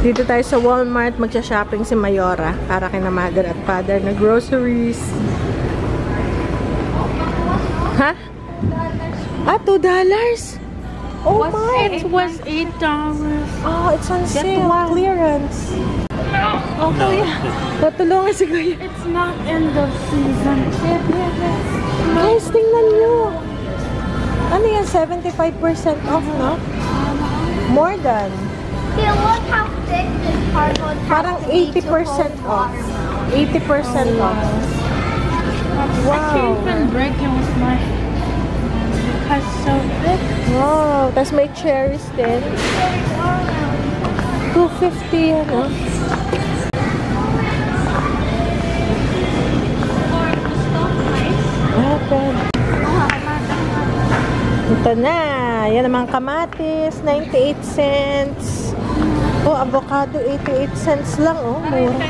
Dito tayo sa Walmart, magsha-shopping si Mayora para kina mother at father na groceries. Ha? Ah, $2? Oh my! It was $8. Oh, it's on sale. Clearance. Oh, yeah. Tutulungan si Kuya. It's not end of season. Guys, tingnan nyo. Ano yan? 75% off, no? More than. Yeah, look how thick this cardboard Parang 80% off. 80% off. I can't even break it with my... Because so thick. Wow. Tapos may cherries din. $2.50, ano? Ito na. Yan naman kamatis. 98 cents. Oh, avocado. 88 cents lang. Oh, mura.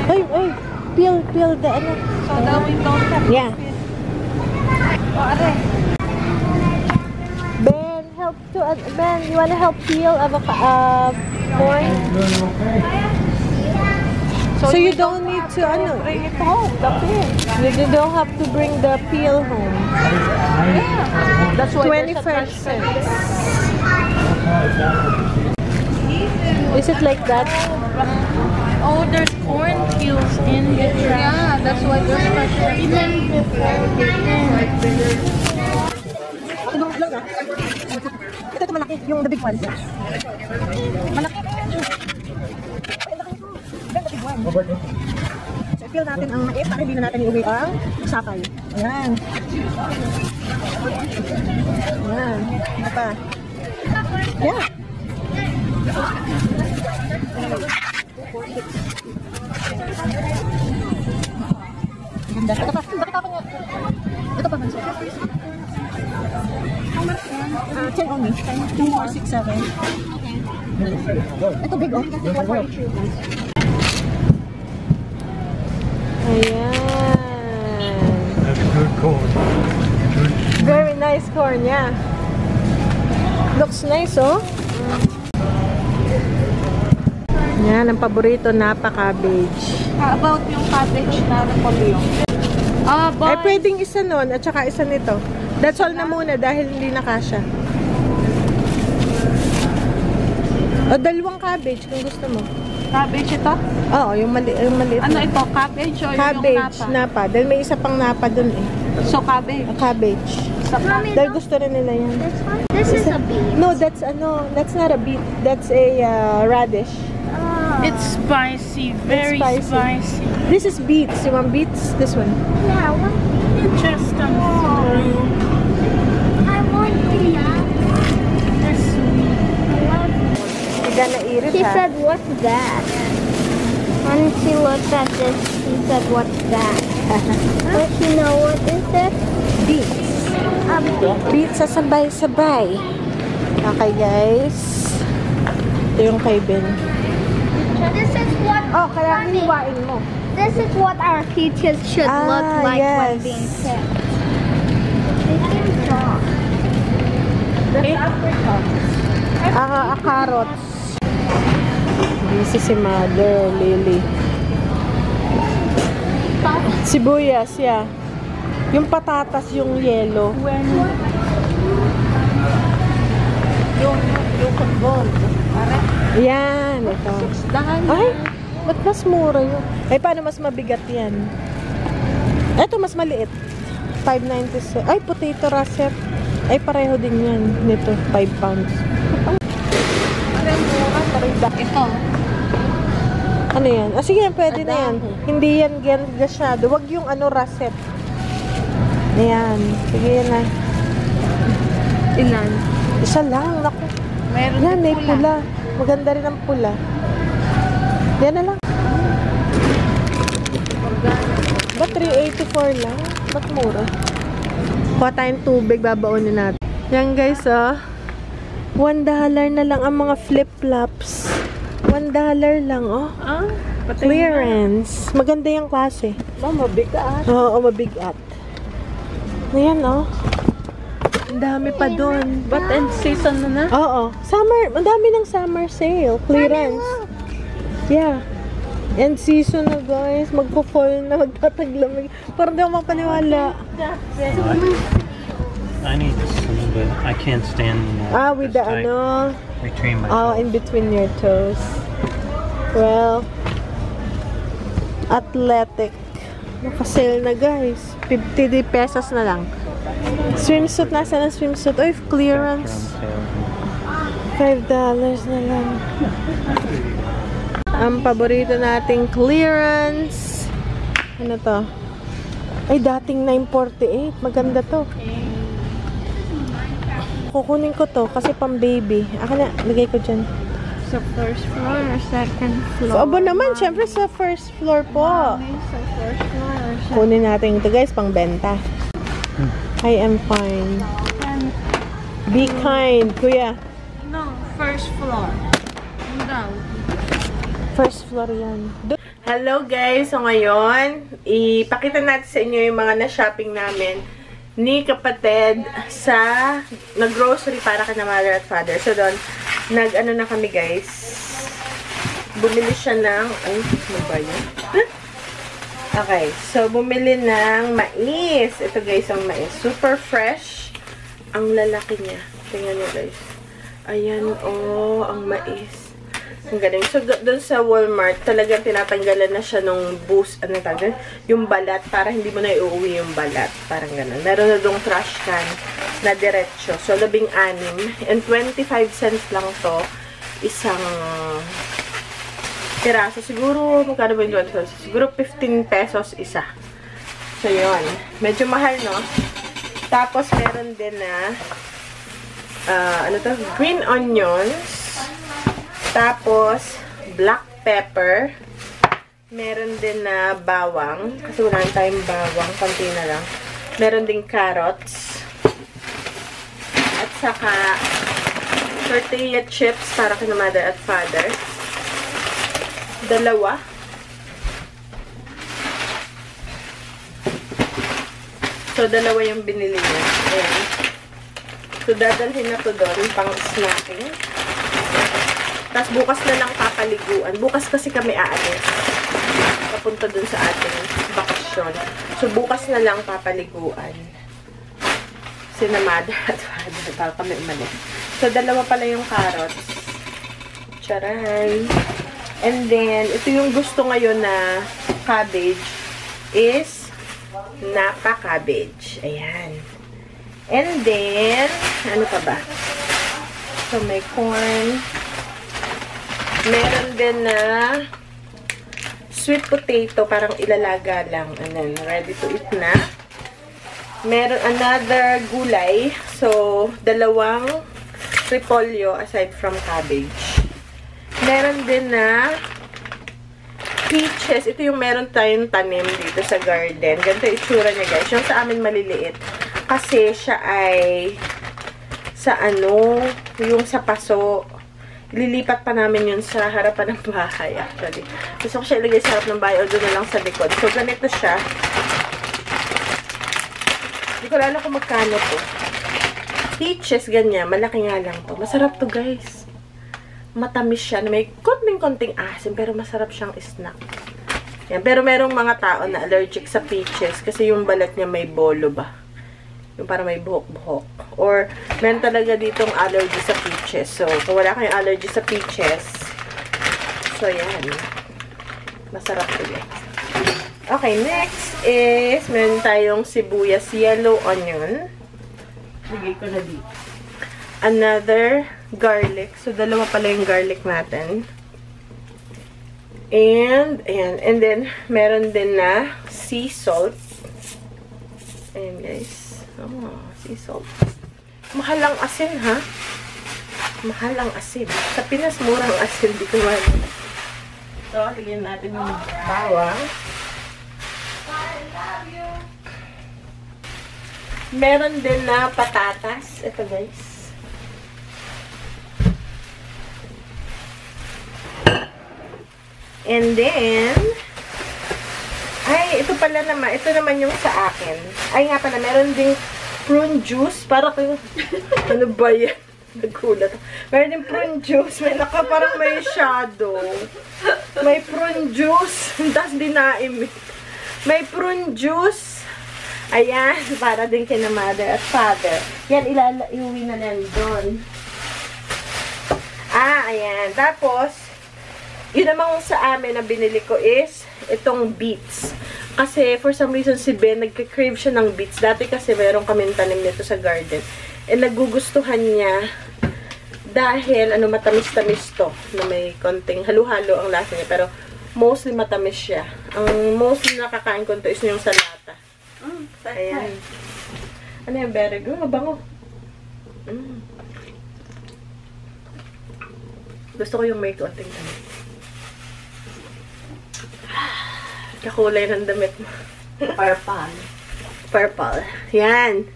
Ay, ay. Peel the ano. So now we don't have to Yeah. Ben, help to... Ben, you wanna help peel avocado? Corn? So you don't need to, ano? bring it home, the peel. You don't have to bring the peel home. Yeah. That's why 25 cents. Is it like that? Oh, there's corn peels in the trash. Yeah, that's why there's special. Even before Ito malaki, yung the big one. Malaki. So, i-peel natin ang mais para hindi na natin iuwi ang sakay. Ayan. Ayan. Ito pa. Yeah. Ganda. Ito pa. Nakita pa niya. Ito pa. 10 only. 2 or 6, 7. Ito big oh. Ayan. That's good corn. Very nice corn, yeah. Looks nice, oh. Yan, ang paborito, napa cabbage. How about yung cabbage na repolyo? Ay, pwedeng isa nun, at saka isa nito. That's all na muna dahil hindi na kasya. O, dalawang cabbage kung gusto mo. Cabbage ito? Oo, yung maliit. Ano ito? Cabbage o Cabbage, yung napa? napa. Dahil may isa pang napa dun eh. So, cabbage. Cabbage. Mommy, Dahil gusto rin nila yan. this one? This is a beet. No, that's not a beet. That's a radish. It's spicy. Very spicy. spicy. This is beets. You want beets? This one. Yeah, I want Interesting. I want beet. They're sweet. You're gonna eat it, She ha? said, what's that? When she looked at this, she said, what's that? Does she know what is this? Beets. Beets sa sabay-sabay. Okay, guys. Ito yung kay Ben. This is what Oh, kaya hiwain mo. this is what our peaches should look like when yes. being picked. They seem soft. Carrots. Busy si Mother, Lily. Sibuyas, yeah. Yung patatas, yung yellow. Yung gold. Yan, ito. Ay, ba't mas mura yun? Ay, paano mas mabigat yan? Ito, mas maliit. 5.96. Ay, potato russet. Ay, pareho din yan. Nito, 5 pounds. Ito. Ano yan? Ah, sige, pwede na yan. Hindi yan gasyado. Wag yung ano, russet. Ayan. Sige, yan na. Ilan? Isa lang, naku. Meron Yan, may din pula. Maganda rin ang pula. Yan na lang. Ba't 384 lang? Ba't mura? Kuha tayong tubig, babaunin natin. Yan guys, oh. $1 na lang ang mga flip-flops. $1 lang, oh. Clearance. Maganda yung klase. Mabigat. Oo, mabigat. Ayan, oh. Ang dami pa doon. But end season na na? Oo. Summer. Ang dami ng summer sale. Clearance. Yeah. End season na guys. Magpo-fall na, magtataglamig. Parang di ako mapaniwala. I need some, but I can't stand With the this tight. ano. Retrain my In between your toes. Well, athletic. Naka-sale na guys. 50 pesos na lang. Swimsuit. Nasaan ang swimsuit? Oy, clearance. $5 na lang. Ang paborito nating clearance. Ano to? Ay, dating 948. Maganda to. Kukunin ko to kasi pang baby. Ako na, lagay ko dyan. Sa first floor or second floor? So, aba naman, syempre sa first floor po. Sa first floor or second Kunin natin ito guys, pang benta. I am fine. Be kind, kuya. No, first floor. Down. First floor yan. Hello guys! So ngayon, ipakita natin sa inyo yung mga na-shopping namin ni kapatid sa nag-grocery para kay na mother at father. So doon, nag-ano na kami guys. Bumili siya ng... Ay, ano ba yun? Okay, so bumili ng mais. Ito guys, ang mais. Super fresh. Ang lalaki niya. Tingnan niyo guys. Ayan, oh, ang mais. Ang galing. So, doon sa Walmart, talagang tinatanggalan na siya nung boost, ano tawag, yung balat, para hindi mo na iuwi yung balat. Parang gano'n. Meron na doong trash can na diretso. So, 16. And 25 cents lang to. Isang piraso. Siguro, magkano ba yung 25 cents? Siguro 15 pesos isa. So, yun. Medyo mahal, no? Tapos, meron din na ano to? Green onions. Tapos, black pepper. Meron din na bawang. Kasi wala tayong bawang. Konti na lang. Meron din carrots. At saka, tortilla chips para kay mother at father. 2. So, 2 yung binili niya. Ayan. So, dadalhin na to doon. Pang snacking. Tapos bukas na lang papaliguan. Bukas kasi kami aalis. Papunta dun sa ating bakasyon. So bukas na lang papaliguan. Sina mother at father. Para kami umalis. So 2 pala yung carrots. Charay. And then, ito yung gusto ngayon na cabbage is Napa cabbage. Ayan. And then, ano pa ba? So may corn. Meron din na sweet potato, parang ilalaga lang. And then, ready to eat na. Meron another gulay. So, 2 repolyo aside from cabbage. Meron din na peaches. Ito yung meron tayong tanim dito sa garden. Ganito yung itsura niya guys. Yung sa amin maliliit. Kasi siya ay sa ano, yung sa paso. Lilipat pa namin yun sa harapan ng bahay, actually. Gusto ko siya ilagay sa harap ng bahay o doon na lang sa likod. So, ganito siya. Hindi ko alam kung magkano to. Peaches, ganyan. Malaki nga lang to. Masarap to, guys. Matamis siya. May konting-konting asim, pero masarap siyang snack. Yan. Pero merong mga tao na allergic sa peaches kasi yung balat niya may bolo ba. Yung parang may buhok-buhok. Or, meron talaga ditong allergy sa peaches. So, kung wala kayong allergy sa peaches, so, yan. Masarap to yan. Okay, next is, meron tayong sibuyas, yellow onion. Lagay ko na dito. Another garlic. So, 2 pala yung garlic natin. And, ayan. And then, meron din na sea salt. Ayan, guys. Oh, sea salt. Mahal ang asin, ha? Mahal ang asin. Sa Pinas, murang asin. Di ko man. So, lagyan natin yung bawang. Meron din na patatas. Ito, guys. And then, ay, ito pala naman. Ito naman yung sa akin. Ay, nga pala, meron ding prune juice. Para kayo, ano ba yan? Nagulat. Meron din prune juice. May parang may shadow. May prune juice. Tapos dinaim. May prune juice. Ayan, para din kina mother at father. Yan, iuwi na lang doon. Ayan. Tapos, yun namang sa amin na binili ko is itong beets. Kasi, for some reason, si Ben, nagka-crave siya ng beets. Dati kasi, meron kaming tanim nito sa garden. And nagugustuhan niya dahil, matamis-tamis to. Na may konting halo-halo ang lasa niya. Pero, mostly matamis siya. Ang mostly nakakain ko to is yung sa lata. Ayan. Ano yung very good? Mabango. Gusto ko yung may konting tamis. Kakulay ng damit mo. Purple. Purple. Yan.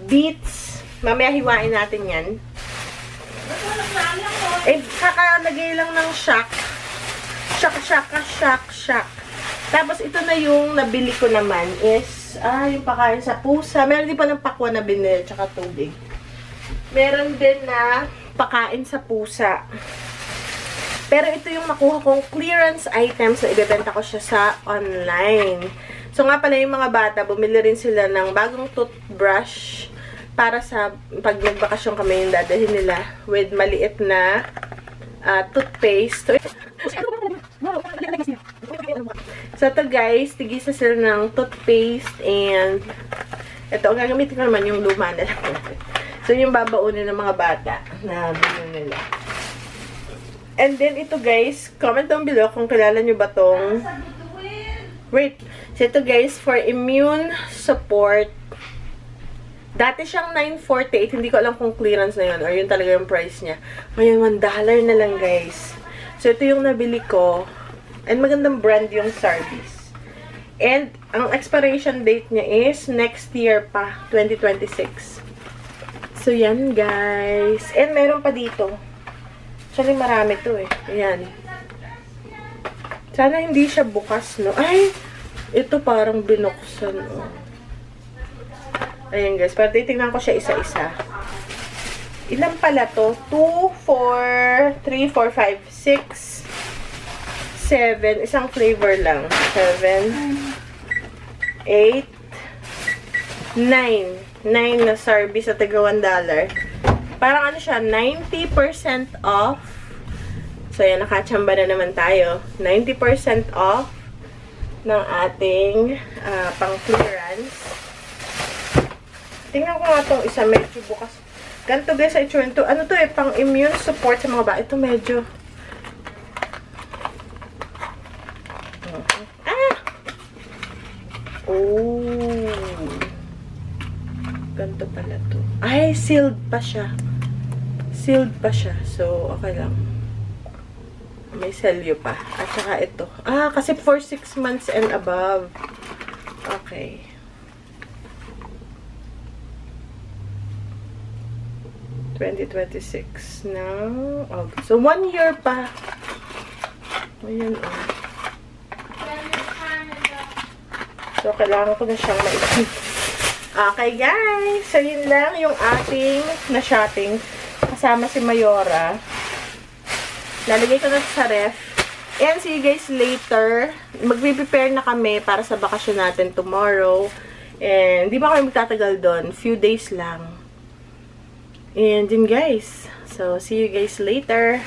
Beets. Mamaya hiwain natin yan. Kakalagay lang ng shock. Shock. Tapos, ito na yung nabili ko naman is, yung pakain sa pusa. Meron din pa ng pakwan na binili, tsaka tubig. Meron din na pakain sa pusa. Pero ito yung nakuha kong clearance items na ibebenta ko siya sa online. So nga pala yung mga bata, bumili rin sila ng bagong toothbrush para sa pag nagbakasyon kami yung dadalhin nila with maliit na toothpaste. So ito guys, tigisa sila ng toothpaste and ito, gagamitin ko naman yung luma na lang. So yung babaunin ng mga bata na bilhin nila. And then, ito guys, comment down below kung kilala nyo ba tong... Wait. So, ito guys, for immune support. Dati siyang $9.48. Hindi ko alam kung clearance na yun or yun talaga yung price niya. Ngayon, $1 na lang guys. So, ito yung nabili ko. And magandang brand yung Sarbis. And, ang expiration date niya is next year pa, 2026. So, yan guys. And, meron pa dito. Actually, marami to eh. Ayan. Sana hindi siya bukas, no? Ay! Ito parang binuksan, oh. Ayan, guys. Pero titignan ko siya isa-isa. Ilan pala to? 2, 4, 3, 4, 5, 6, 7. Isang flavor lang. 7, 8, 9. 9 na Sarbis at taga $1. Parang ano siya, 90% off. So, yan, nakachamba na naman tayo. 90% off ng ating pang-clearance. Tingnan ko nga itong isa, medyo bukas. Ganito guys, ay ito. Ano to eh, pang-immune support sa mga ba? Ito medyo... Oh! Ganito pala to. Ay, sealed pa siya. Sealed pa siya. So, okay lang. May selyo pa. At saka ito. Kasi for 6 months and above. Okay. $2026 ng August. So, 1 year pa. Ayan, oh. So, kailangan ko na siyang maipin. Okay, guys. So, yun lang yung ating na-shopping. Kasama si Mayora. Lalagay ko na sa ref. And see you guys later. Magpe-prepare na kami para sa bakasyon natin tomorrow. And di ba kami magtatagal doon? Few days lang. And yun guys. So, see you guys later.